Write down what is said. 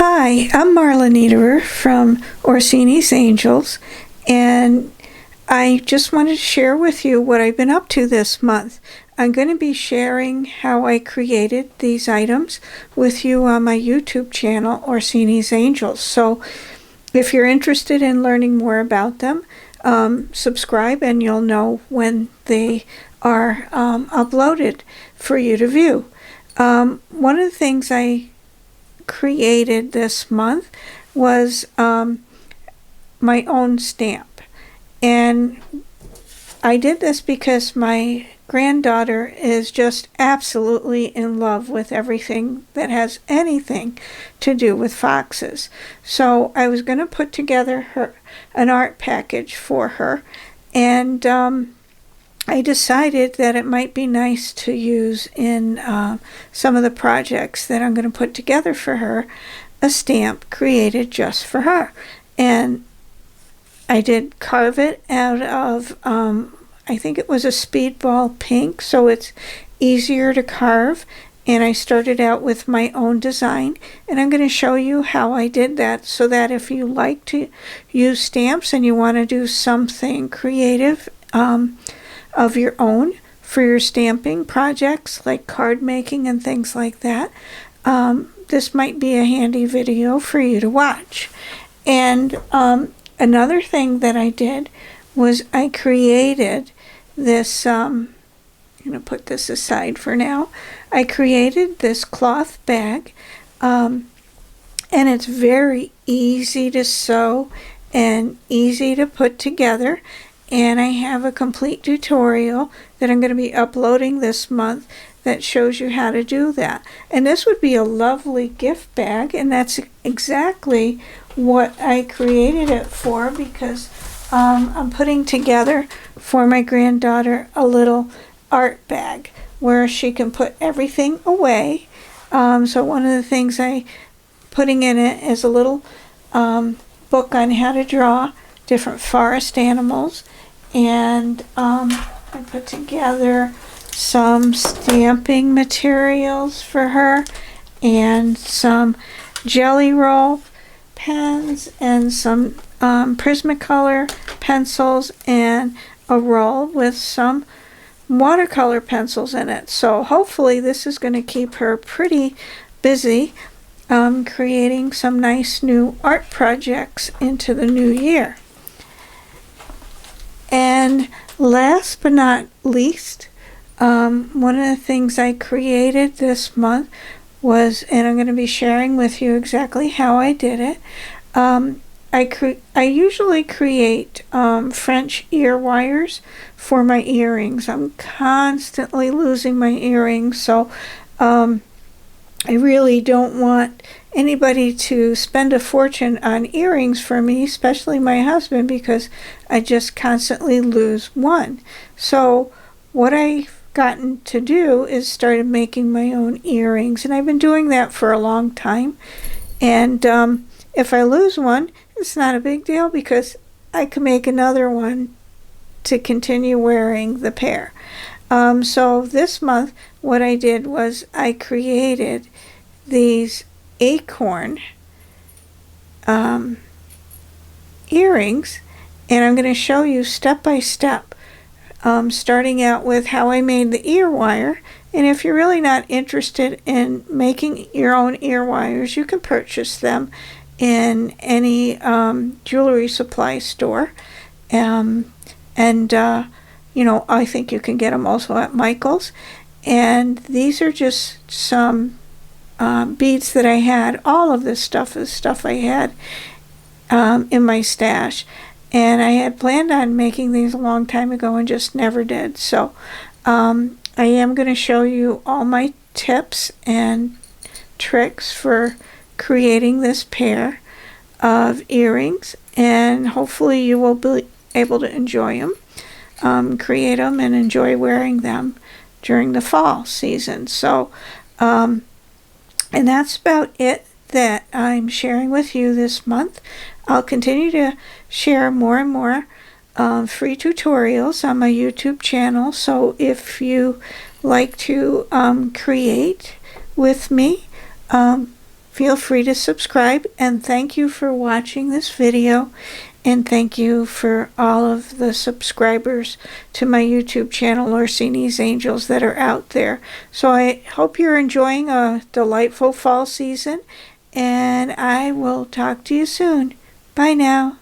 Hi, I'm Marla Niederer from OrsinisAngels, and I just wanted to share with you what I've been up to this month. I'm going to be sharing how I created these items with you on my YouTube channel, OrsinisAngels. So if you're interested in learning more about them, subscribe and you'll know when they are uploaded for you to view. One of the things I created this month was my own stamp, and I did this because my granddaughter is just absolutely in love with everything that has anything to do with foxes. So I was going to put together an art package for her, and I decided that it might be nice to use in some of the projects that I'm going to put together for her, a stamp created just for her. And I did carve it out of, I think it was a speedball pink, so it's easier to carve. And I started out with my own design, and I'm going to show you how I did that, so that if you like to use stamps and you want to do something creative of your own for your stamping projects like card making and things like that, this might be a handy video for you to watch. And another thing that I did was I created this, I'm going to put this aside for now. I created this cloth bag, and it's very easy to sew and easy to put together. And I have a complete tutorial that I'm going to be uploading this month that shows you how to do that. And this would be a lovely gift bag, and that's exactly what I created it for, because I'm putting together for my granddaughter a little art bag where she can put everything away. So one of the things I'm putting in it is a little book on how to draw different forest animals. And I put together some stamping materials for her, and some jelly roll pens, and some Prismacolor pencils, and a roll with some watercolor pencils in it. So hopefully this is going to keep her pretty busy creating some nice new art projects into the new year. And last but not least, one of the things I created this month was, and I'm going to be sharing with you exactly how I did it. I usually create French ear wires for my earrings. I'm constantly losing my earrings, so I really don't want anybody to spend a fortune on earrings for me, especially my husband, because I just constantly lose one. So what I've gotten to do is started making my own earrings, and I've been doing that for a long time. And if I lose one, it's not a big deal, because I can make another one to continue wearing the pair. So this month what I did was I created these acorn earrings, and I'm going to show you step by step, starting out with how I made the ear wire. And if you're really not interested in making your own ear wires, you can purchase them in any jewelry supply store, and you know, I think you can get them also at Michael's. And these are just some beads that I had. All of this stuff is stuff I had in my stash, and I had planned on making these a long time ago and just never did. So I am going to show you all my tips and tricks for creating this pair of earrings, and hopefully you will be able to enjoy them, create them, and enjoy wearing them during the fall season. So and that's about it that I'm sharing with you this month. I'll continue to share more and more free tutorials on my YouTube channel. So if you like to create with me, feel free to subscribe, and thank you for watching this video, and thank you for all of the subscribers to my YouTube channel, OrsinisAngels, that are out there. So I hope you're enjoying a delightful fall season, and I will talk to you soon. Bye now.